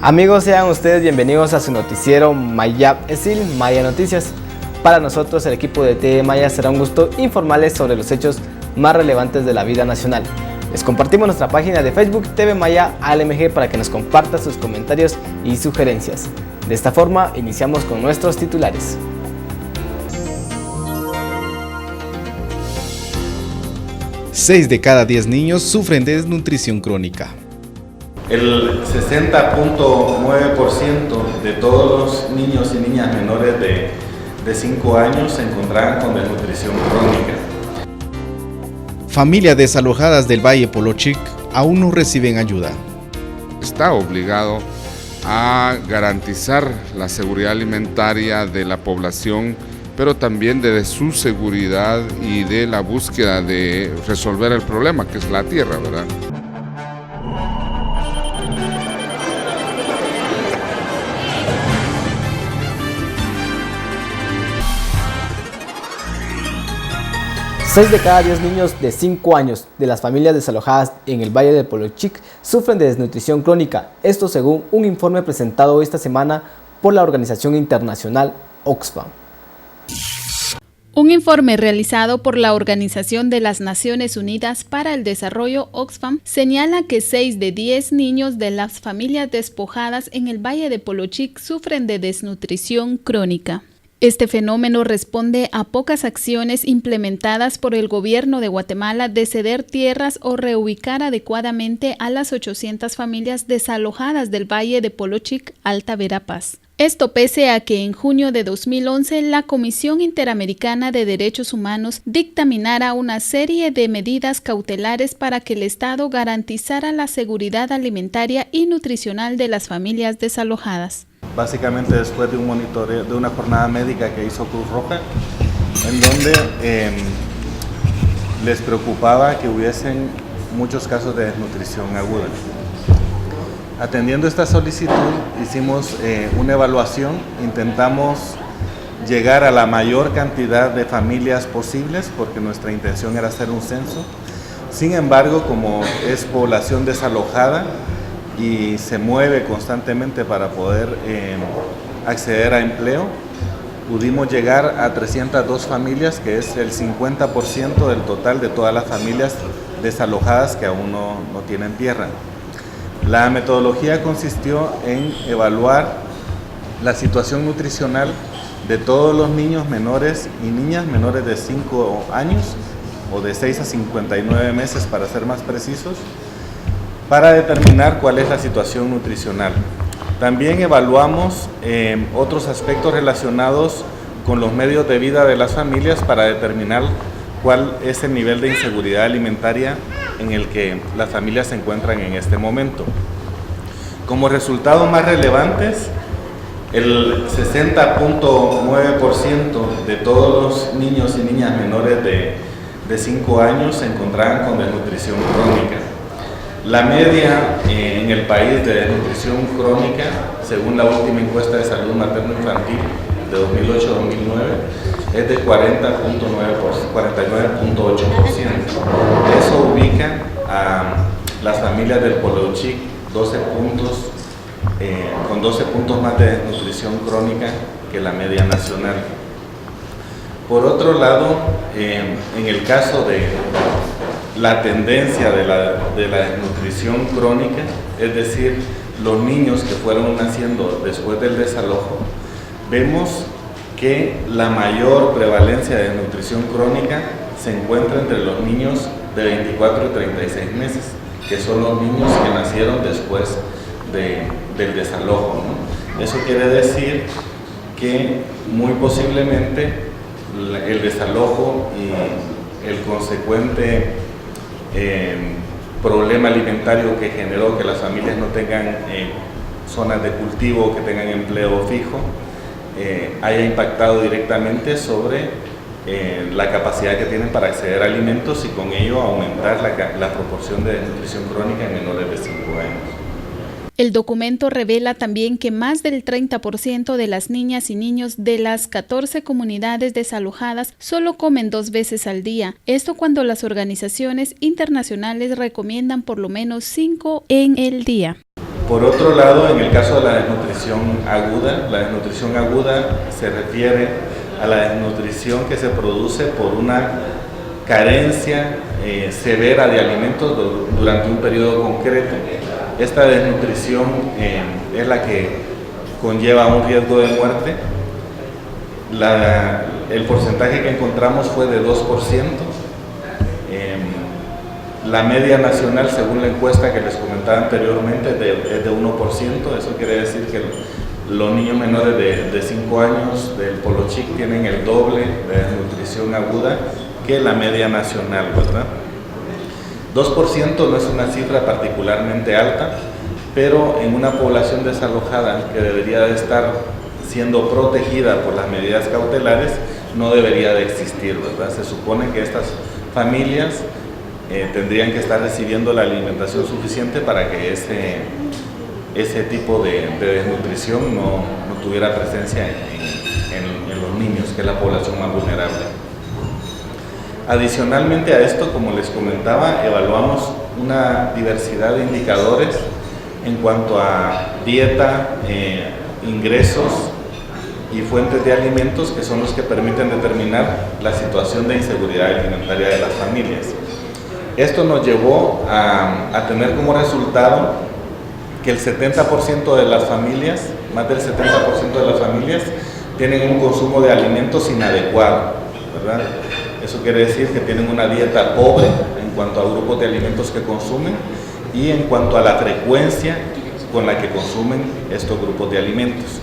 Amigos, sean ustedes bienvenidos a su noticiero Maya Esil, Maya Noticias. Para nosotros, el equipo de TV Maya, será un gusto informarles sobre los hechos más relevantes de la vida nacional. Les compartimos nuestra página de Facebook TV Maya ALMG para que nos compartan sus comentarios y sugerencias. De esta forma, iniciamos con nuestros titulares. Seis de cada 10 niños sufren de desnutrición crónica. El 60.9% de todos los niños y niñas menores de 5 años se encontraban con desnutrición crónica. Familias desalojadas del Valle Polochic aún no reciben ayuda. Está obligado a garantizar la seguridad alimentaria de la población, pero también de su seguridad y de la búsqueda de resolver el problema, que es la tierra, ¿verdad? Seis de cada 10 niños de 5 años de las familias desalojadas en el Valle del Polochic sufren de desnutrición crónica. Esto según un informe presentado esta semana por la organización internacional Oxfam. Un informe realizado por la Organización de las Naciones Unidas para el Desarrollo Oxfam señala que 6 de 10 niños de las familias despojadas en el Valle de Polochic sufren de desnutrición crónica. Este fenómeno responde a pocas acciones implementadas por el gobierno de Guatemala de ceder tierras o reubicar adecuadamente a las 800 familias desalojadas del Valle de Polochic, Alta Verapaz. Esto pese a que en junio de 2011 la Comisión Interamericana de Derechos Humanos dictaminara una serie de medidas cautelares para que el Estado garantizara la seguridad alimentaria y nutricional de las familias desalojadas. Básicamente después de un monitoreo, de una jornada médica que hizo Cruz Roja, en donde les preocupaba que hubiesen muchos casos de desnutrición aguda. Atendiendo esta solicitud, hicimos una evaluación, intentamos llegar a la mayor cantidad de familias posibles, porque nuestra intención era hacer un censo. Sin embargo, como es población desalojada y se mueve constantemente para poder acceder a empleo, pudimos llegar a 302 familias, que es el 50% del total de todas las familias desalojadas que aún no tienen tierra. La metodología consistió en evaluar la situación nutricional de todos los niños menores y niñas menores de 5 años o de 6 a 59 meses para ser más precisos, para determinar cuál es la situación nutricional. También evaluamos otros aspectos relacionados con los medios de vida de las familias para determinar cuál es el nivel de inseguridad alimentaria en el que las familias se encuentran en este momento. Como resultados más relevantes, el 60.9% de todos los niños y niñas menores de 5 años se encontraban con desnutrición crónica. La media en el país de desnutrición crónica, según la última encuesta de salud materno-infantil de 2008-2009, es de 49.8%. Eso ubica a las familias del Polochic 12 puntos, con 12 puntos más de desnutrición crónica que la media nacional. Por otro lado, en el caso de la tendencia de la desnutrición crónica, es decir, los niños que fueron naciendo después del desalojo, vemos que la mayor prevalencia de desnutrición crónica se encuentra entre los niños de 24 y 36 meses, que son los niños que nacieron después del desalojo, ¿no? Eso quiere decir que muy posiblemente el desalojo y el consecuente problema alimentario que generó que las familias no tengan zonas de cultivo, que tengan empleo fijo, haya impactado directamente sobre la capacidad que tienen para acceder a alimentos y con ello aumentar la proporción de desnutrición crónica en menores de 5 años. El documento revela también que más del 30% de las niñas y niños de las 14 comunidades desalojadas solo comen 2 veces al día. Esto cuando las organizaciones internacionales recomiendan por lo menos 5 en el día. Por otro lado, en el caso de la desnutrición aguda se refiere a la desnutrición que se produce por una carencia severa de alimentos durante un periodo concreto. Esta desnutrición es la que conlleva un riesgo de muerte. El porcentaje que encontramos fue de 2%. La media nacional, según la encuesta que les comentaba anteriormente, es de 1%. Eso quiere decir que los niños menores de 5 años del Polo Chic tienen el doble de desnutrición aguda que la media nacional, ¿verdad? 2% no es una cifra particularmente alta, pero en una población desalojada que debería de estar siendo protegida por las medidas cautelares, no debería de existir, ¿verdad? Se supone que estas familias tendrían que estar recibiendo la alimentación suficiente para que ese tipo de desnutrición no tuviera presencia en los niños, que es la población más vulnerable. Adicionalmente a esto, como les comentaba, evaluamos una diversidad de indicadores en cuanto a dieta, ingresos y fuentes de alimentos, que son los que permiten determinar la situación de inseguridad alimentaria de las familias. Esto nos llevó a tener como resultado que el 70% de las familias, más del 70% de las familias, tienen un consumo de alimentos inadecuado, ¿verdad? Eso quiere decir que tienen una dieta pobre en cuanto a grupos de alimentos que consumen y en cuanto a la frecuencia con la que consumen estos grupos de alimentos.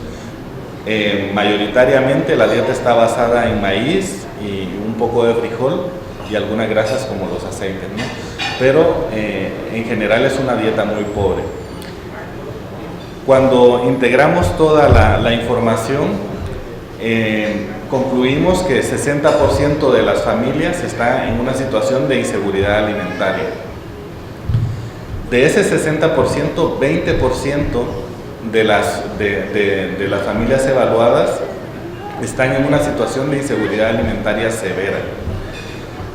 Mayoritariamente la dieta está basada en maíz y un poco de frijol y algunas grasas como los aceites, ¿no? Pero en general es una dieta muy pobre. Cuando integramos toda la información, concluimos que 60% de las familias están en una situación de inseguridad alimentaria. De ese 60%, 20% de las familias evaluadas están en una situación de inseguridad alimentaria severa.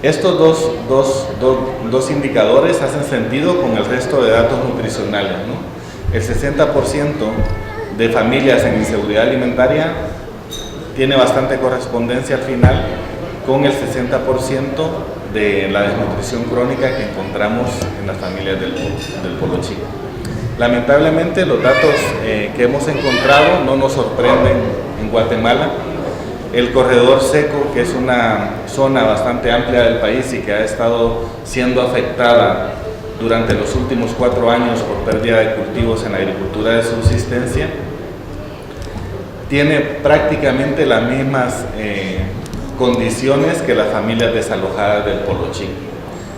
Estos dos indicadores hacen sentido con el resto de datos nutricionales, ¿no? El 60% de familias en inseguridad alimentaria tiene bastante correspondencia al final con el 60% de la desnutrición crónica que encontramos en las familias del Polo Chico. Lamentablemente los datos que hemos encontrado no nos sorprenden en Guatemala. El corredor seco, que es una zona bastante amplia del país y que ha estado siendo afectada durante los últimos 4 años por pérdida de cultivos en la agricultura de subsistencia, tiene prácticamente las mismas condiciones que las familias desalojadas del Polo Chico.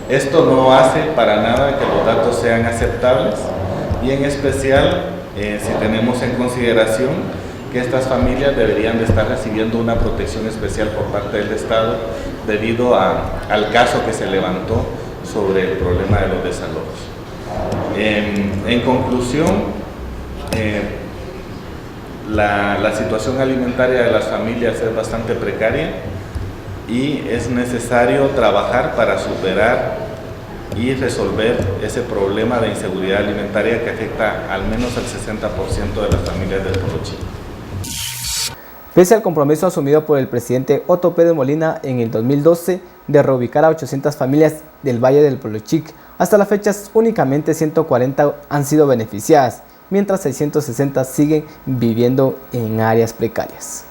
Esto no hace para nada que los datos sean aceptables y en especial si tenemos en consideración que estas familias deberían de estar recibiendo una protección especial por parte del Estado debido al caso que se levantó sobre el problema de los desalojos. En conclusión, la situación alimentaria de las familias es bastante precaria y es necesario trabajar para superar y resolver ese problema de inseguridad alimentaria que afecta al menos al 60% de las familias del Polo Chico. Pese al compromiso asumido por el presidente Otto Pérez Molina en el 2012 de reubicar a 800 familias del Valle del Polo Chic, hasta la fecha únicamente 140 han sido beneficiadas, mientras 660 siguen viviendo en áreas precarias.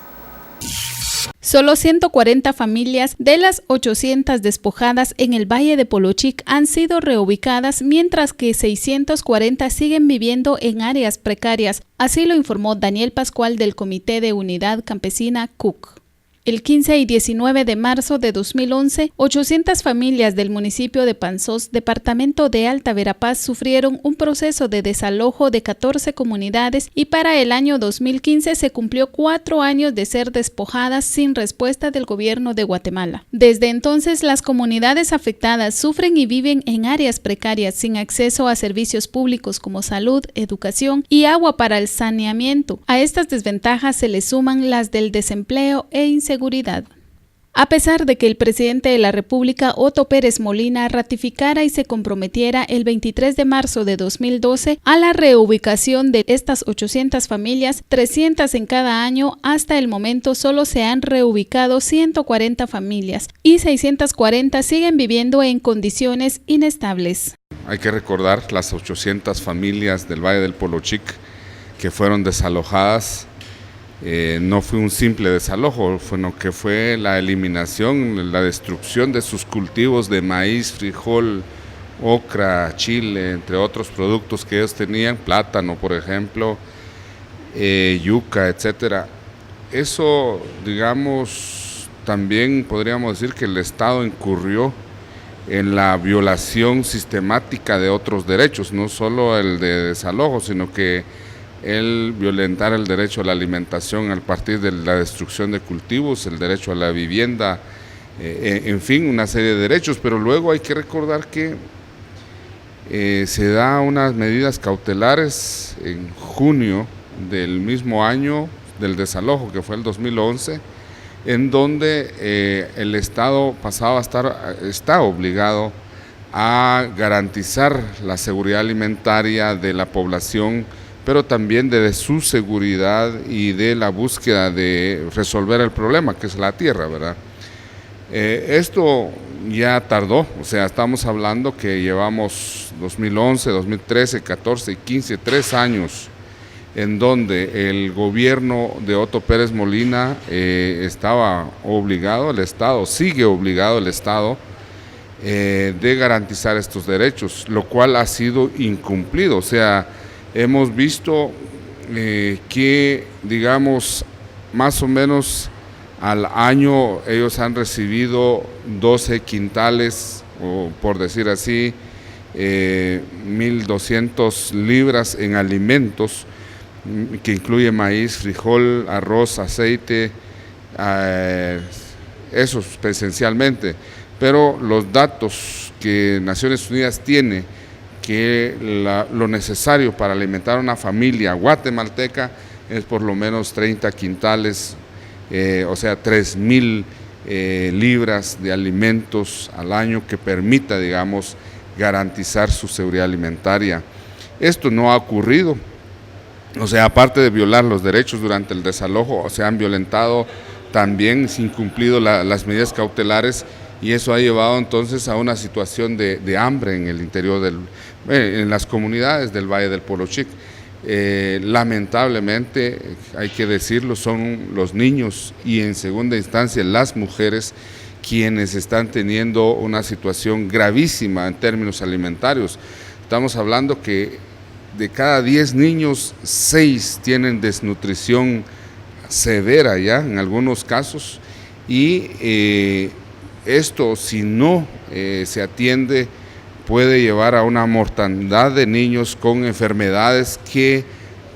Solo 140 familias de las 800 despojadas en el Valle de Polo Chic han sido reubicadas, mientras que 640 siguen viviendo en áreas precarias. Así lo informó Daniel Pascual del Comité de Unidad Campesina CUC. El 15 y 19 de marzo de 2011, 800 familias del municipio de Panzós, departamento de Alta Verapaz, sufrieron un proceso de desalojo de 14 comunidades y para el año 2015 se cumplió 4 años de ser despojadas sin respuesta del gobierno de Guatemala. Desde entonces, las comunidades afectadas sufren y viven en áreas precarias sin acceso a servicios públicos como salud, educación y agua para el saneamiento. A estas desventajas se le suman las del desempleo e inseguridad. A pesar de que el presidente de la República, Otto Pérez Molina, ratificara y se comprometiera el 23 de marzo de 2012 a la reubicación de estas 800 familias, 300 en cada año, hasta el momento solo se han reubicado 140 familias y 640 siguen viviendo en condiciones inestables. Hay que recordar las 800 familias del Valle del Polochic que fueron desalojadas. No fue un simple desalojo, sino que fue la eliminación, la destrucción de sus cultivos de maíz, frijol, ocra, chile, entre otros productos que ellos tenían, plátano por ejemplo, yuca, etcétera. Eso, digamos, también podríamos decir que el Estado incurrió en la violación sistemática de otros derechos, no solo el de desalojo, sino que el violentar el derecho a la alimentación a partir de la destrucción de cultivos, el derecho a la vivienda, en fin, una serie de derechos, pero luego hay que recordar que se da unas medidas cautelares en junio del mismo año del desalojo, que fue el 2011, en donde el Estado está obligado a garantizar la seguridad alimentaria de la población, pero también de su seguridad y de la búsqueda de resolver el problema, que es la tierra, ¿verdad? Esto ya tardó, o sea, estamos hablando que llevamos 2011, 2013, 14 y 15, 3 años en donde el gobierno de Otto Pérez Molina estaba obligado, el Estado sigue obligado, el Estado, de garantizar estos derechos, lo cual ha sido incumplido, o sea, hemos visto que, digamos, más o menos al año ellos han recibido 12 quintales, o por decir así, 1.200 libras en alimentos, que incluye maíz, frijol, arroz, aceite, eso esencialmente. Pero los datos que Naciones Unidas tiene, que lo necesario para alimentar a una familia guatemalteca es por lo menos 30 quintales, o sea, 3.000 libras de alimentos al año que permita, digamos, garantizar su seguridad alimentaria. Esto no ha ocurrido, o sea, aparte de violar los derechos durante el desalojo, se han violentado también, se han incumplido las medidas cautelares, y eso ha llevado entonces a una situación de hambre en el interior en las comunidades del Valle del Polochic. Lamentablemente, hay que decirlo, son los niños y en segunda instancia las mujeres quienes están teniendo una situación gravísima en términos alimentarios. Estamos hablando que de cada 10 niños, 6 tienen desnutrición severa ya en algunos casos, y esto, si no se atiende, puede llevar a una mortandad de niños con enfermedades que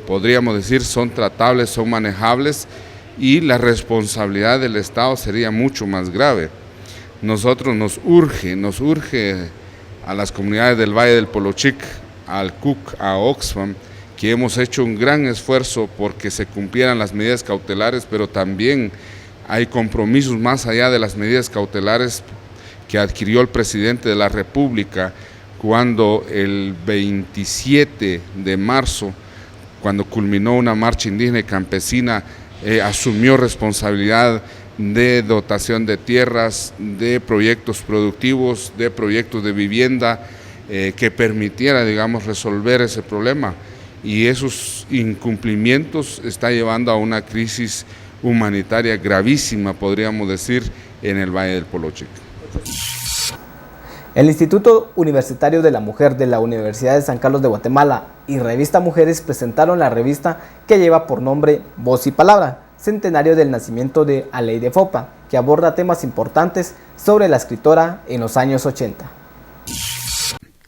podríamos decir son tratables, son manejables, y la responsabilidad del Estado sería mucho más grave. Nosotros nos urge a las comunidades del Valle del Polochic, al CUC, a Oxfam, que hemos hecho un gran esfuerzo porque se cumplieran las medidas cautelares, pero también hay compromisos más allá de las medidas cautelares que adquirió el presidente de la República cuando el 27 de marzo, cuando culminó una marcha indígena y campesina, asumió responsabilidad de dotación de tierras, de proyectos productivos, de proyectos de vivienda que permitiera, digamos, resolver ese problema. Y esos incumplimientos está llevando a una crisis humanitaria gravísima, podríamos decir, en el Valle del Polochic. El Instituto Universitario de la Mujer de la Universidad de San Carlos de Guatemala y Revista Mujeres presentaron la revista que lleva por nombre Voz y Palabra, centenario del nacimiento de Aleide Fopa, que aborda temas importantes sobre la escritora en los años 80.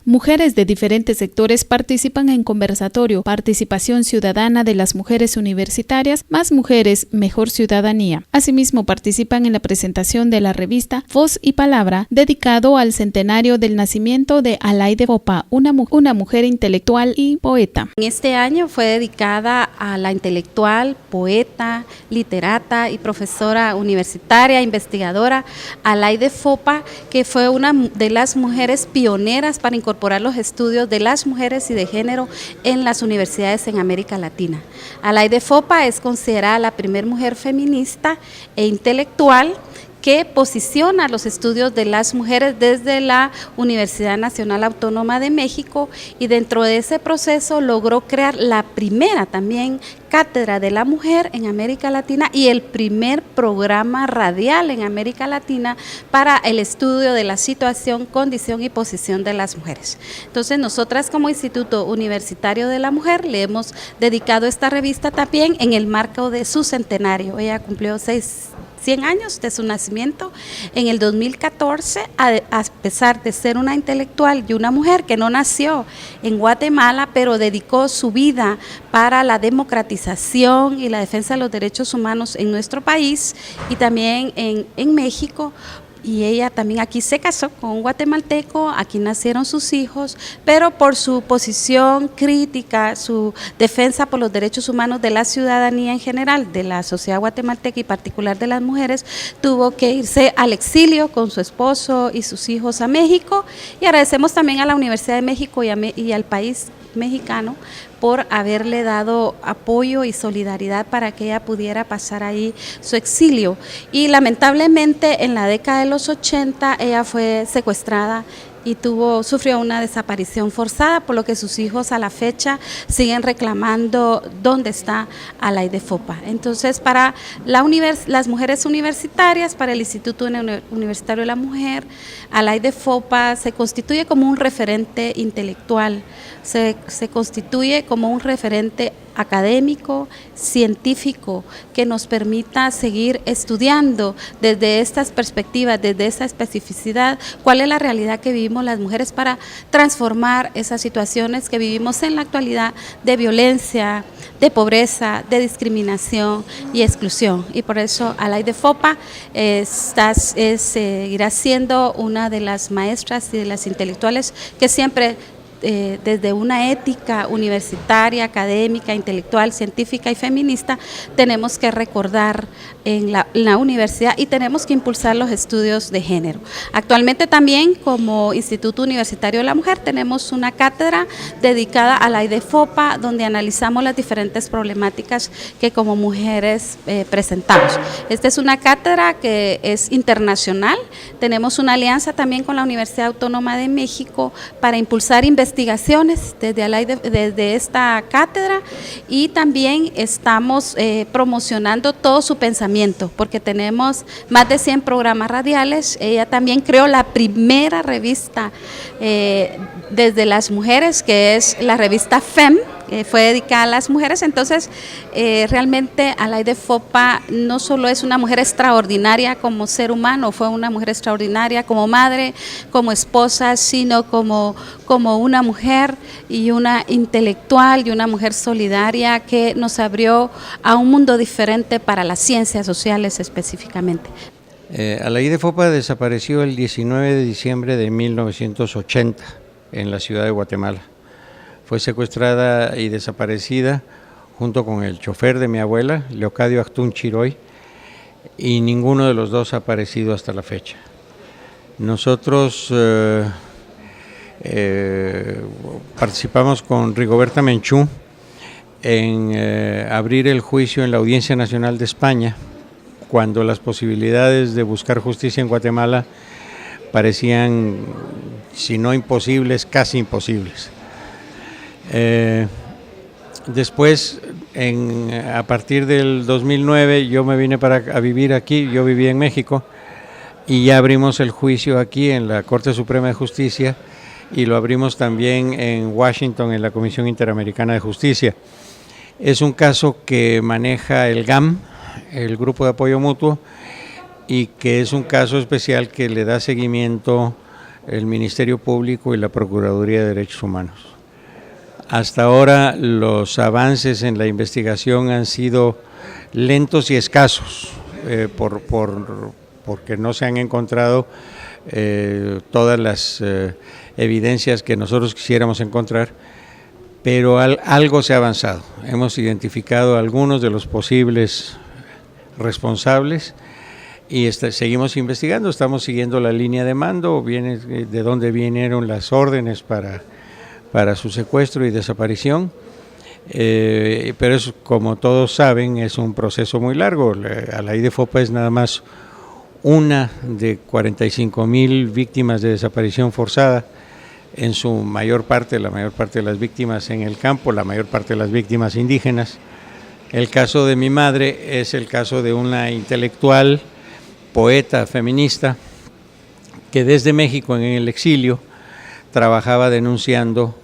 Mujeres de diferentes sectores participan en conversatorio Participación Ciudadana de las Mujeres Universitarias, Más Mujeres, Mejor Ciudadanía. Asimismo, participan en la presentación de la revista Voz y Palabra, dedicado al centenario del nacimiento de Alaide Fopa, una mujer intelectual y poeta. En este año fue dedicada a la intelectual, poeta, literata y profesora universitaria, investigadora Alaide Fopa, que fue una de las mujeres pioneras para incorporar los estudios de las mujeres y de género en las universidades en América Latina. Alaide Fopa es considerada la primera mujer feminista e intelectual que posiciona los estudios de las mujeres desde la Universidad Nacional Autónoma de México, y dentro de ese proceso logró crear la primera también cátedra de la mujer en América Latina y el primer programa radial en América Latina para el estudio de la situación, condición y posición de las mujeres. Entonces, nosotras como Instituto Universitario de la Mujer le hemos dedicado esta revista también en el marco de su centenario. Ella cumplió 100 años de su nacimiento en el 2014, a pesar de ser una intelectual y una mujer que no nació en Guatemala, pero dedicó su vida para la democratización y la defensa de los derechos humanos en nuestro país y también en México. Y ella también aquí se casó con un guatemalteco, aquí nacieron sus hijos, pero por su posición crítica, su defensa por los derechos humanos de la ciudadanía en general, de la sociedad guatemalteca y particular de las mujeres, tuvo que irse al exilio con su esposo y sus hijos a México. Y agradecemos también a la Universidad de México y al país mexicano por haberle dado apoyo y solidaridad para que ella pudiera pasar ahí su exilio. Y lamentablemente en la década de los 80 ella fue secuestrada y sufrió una desaparición forzada, por lo que sus hijos a la fecha siguen reclamando dónde está Alaide Fopa. Entonces, para las mujeres universitarias, para el Instituto Universitario de la Mujer, Alaide Fopa se constituye como un referente intelectual, se constituye como un referente académico, científico, que nos permita seguir estudiando desde estas perspectivas, desde esta especificidad, cuál es la realidad que vivimos las mujeres para transformar esas situaciones que vivimos en la actualidad de violencia, de pobreza, de discriminación y exclusión. Y por eso Alaide Fopa seguirá siendo una de las maestras y de las intelectuales que siempre desde una ética universitaria, académica, intelectual, científica y feminista, tenemos que recordar en la universidad y tenemos que impulsar los estudios de género. Actualmente también como Instituto Universitario de la Mujer tenemos una cátedra dedicada a Alaide Fopa, donde analizamos las diferentes problemáticas que como mujeres presentamos. Esta es una cátedra que es internacional, tenemos una alianza también con la Universidad Autónoma de México para impulsar investigaciones desde esta cátedra, y también estamos promocionando todo su pensamiento, porque tenemos más de 100 programas radiales. Ella también creó la primera revista desde las mujeres, que es la revista FEM, que fue dedicada a las mujeres. Entonces, realmente Alaide Fopa no solo es una mujer extraordinaria como ser humano, fue una mujer extraordinaria como madre, como esposa, sino como una mujer y una intelectual y una mujer solidaria que nos abrió a un mundo diferente para las ciencias sociales específicamente. Alaide Fopa desapareció el 19 de diciembre de 1980 en la ciudad de Guatemala. Fue secuestrada y desaparecida junto con el chofer de mi abuela, Leocadio Actún Chiroy, y ninguno de los dos ha aparecido hasta la fecha. Nosotros participamos con Rigoberta Menchú en abrir el juicio en la Audiencia Nacional de España, cuando las posibilidades de buscar justicia en Guatemala parecían, si no imposibles, casi imposibles. Después, a partir del 2009, yo me vine a vivir aquí. Yo vivía en México y ya abrimos el juicio aquí en la Corte Suprema de Justicia, y lo abrimos también en Washington en la Comisión Interamericana de Justicia. Es un caso que maneja el GAM, el Grupo de Apoyo Mutuo, y que es un caso especial que le da seguimiento el Ministerio Público y la Procuraduría de Derechos Humanos. Hasta ahora los avances en la investigación han sido lentos y escasos, porque no se han encontrado todas las evidencias que nosotros quisiéramos encontrar, pero algo se ha avanzado. Hemos identificado algunos de los posibles responsables y seguimos investigando, estamos siguiendo la línea de mando, de dónde vinieron las órdenes para su secuestro y desaparición, pero eso, como todos saben, es un proceso muy largo. La IDFOPA es nada más una de 45,000 víctimas de desaparición forzada, en su mayor parte, la mayor parte de las víctimas en el campo, la mayor parte de las víctimas indígenas. El caso de mi madre es el caso de una intelectual, poeta, feminista, que desde México en el exilio trabajaba denunciando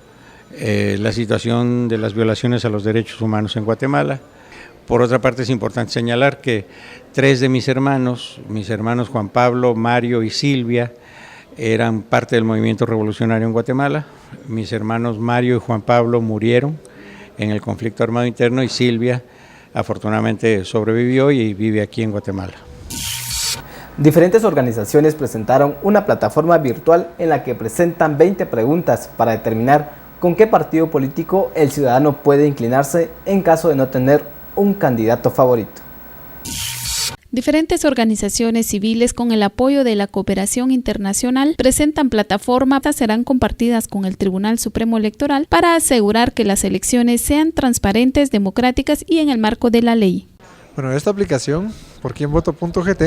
la situación de las violaciones a los derechos humanos en Guatemala. Por otra parte, es importante señalar que 3 de mis hermanos Juan Pablo, Mario y Silvia, eran parte del movimiento revolucionario en Guatemala. Mis hermanos Mario y Juan Pablo murieron en el conflicto armado interno y Silvia afortunadamente sobrevivió y vive aquí en Guatemala. Diferentes organizaciones presentaron una plataforma virtual en la que presentan 20 preguntas para determinar con qué partido político el ciudadano puede inclinarse en caso de no tener un candidato favorito. Diferentes organizaciones civiles con el apoyo de la cooperación internacional presentan plataformas que serán compartidas con el Tribunal Supremo Electoral para asegurar que las elecciones sean transparentes, democráticas y en el marco de la ley. Bueno, esta aplicación, porquienvoto.gt,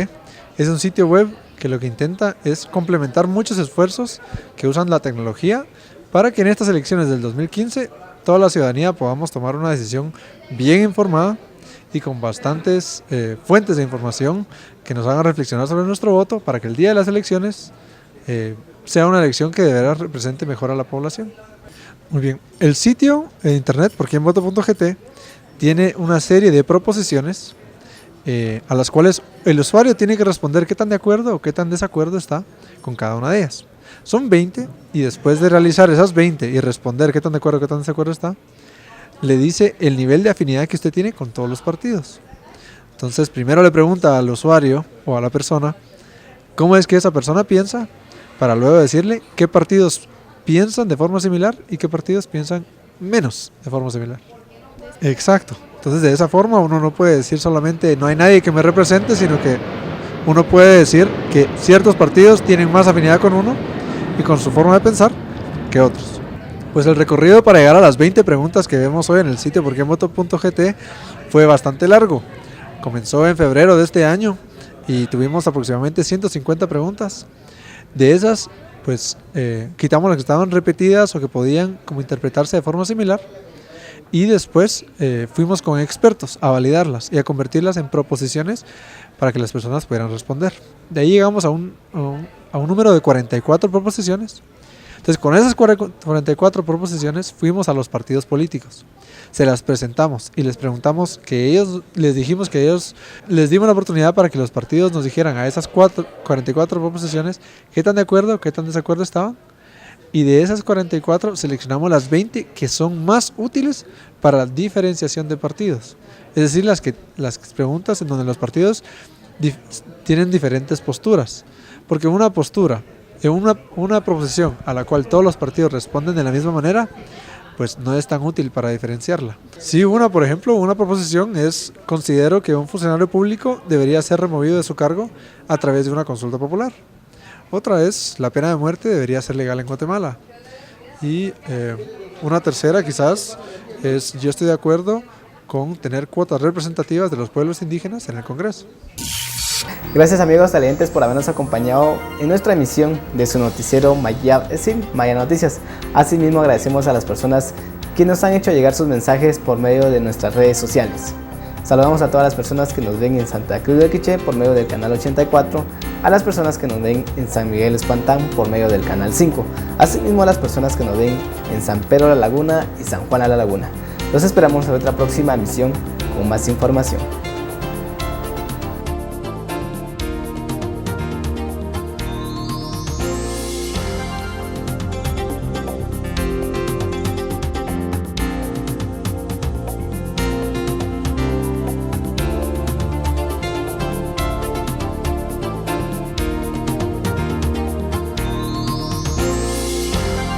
es un sitio web que lo que intenta es complementar muchos esfuerzos que usan la tecnología para que en estas elecciones del 2015 toda la ciudadanía podamos tomar una decisión bien informada y con bastantes fuentes de información que nos hagan reflexionar sobre nuestro voto para que el día de las elecciones sea una elección que de verdad represente mejor a la población. Muy bien, el sitio de internet porquienvoto.gt tiene una serie de proposiciones a las cuales el usuario tiene que responder qué tan de acuerdo o qué tan desacuerdo está con cada una de ellas. Son 20 y después de realizar esas 20 y responder qué tan de acuerdo o qué tan desacuerdo está, le dice el nivel de afinidad que usted tiene con todos los partidos. Entonces primero le pregunta al usuario o a la persona cómo es que esa persona piensa, para luego decirle qué partidos piensan de forma similar y qué partidos piensan menos de forma similar. Exacto. Entonces de esa forma uno no puede decir solamente no hay nadie que me represente, sino que uno puede decir que ciertos partidos tienen más afinidad con uno y con su forma de pensar que otros. Pues el recorrido para llegar a las 20 preguntas que vemos hoy en el sitio porquienvoto.gt fue bastante largo. Comenzó en febrero de este año y tuvimos aproximadamente 150 preguntas. De esas, pues quitamos las que estaban repetidas o que podían como interpretarse de forma similar y después fuimos con expertos a validarlas y a convertirlas en proposiciones para que las personas pudieran responder. De ahí llegamos a un número de 44 proposiciones. Entonces, con esas 44 proposiciones fuimos a los partidos políticos, se las presentamos y les preguntamos les dijimos que ellos les dimos la oportunidad para que los partidos nos dijeran a esas 44 proposiciones qué tan de acuerdo, qué tan desacuerdo estaban, y de esas 44 seleccionamos las 20 que son más útiles para la diferenciación de partidos, es decir, las preguntas en donde los partidos tienen diferentes posturas, porque una postura en una proposición a la cual todos los partidos responden de la misma manera, pues no es tan útil para diferenciarla. Si por ejemplo, una proposición es: considero que un funcionario público debería ser removido de su cargo a través de una consulta popular. Otra es: la pena de muerte debería ser legal en Guatemala. Y una tercera quizás es: yo estoy de acuerdo con tener cuotas representativas de los pueblos indígenas en el Congreso. Gracias amigos televidentes por habernos acompañado en nuestra emisión de su noticiero Mayab Esil, Maya Noticias. Asimismo agradecemos a las personas que nos han hecho llegar sus mensajes por medio de nuestras redes sociales. Saludamos a todas las personas que nos ven en Santa Cruz del Quiché por medio del canal 84, a las personas que nos ven en San Miguel Espantán por medio del canal 5, asimismo a las personas que nos ven en San Pedro La Laguna y San Juan La Laguna. Los esperamos en otra próxima emisión con más información.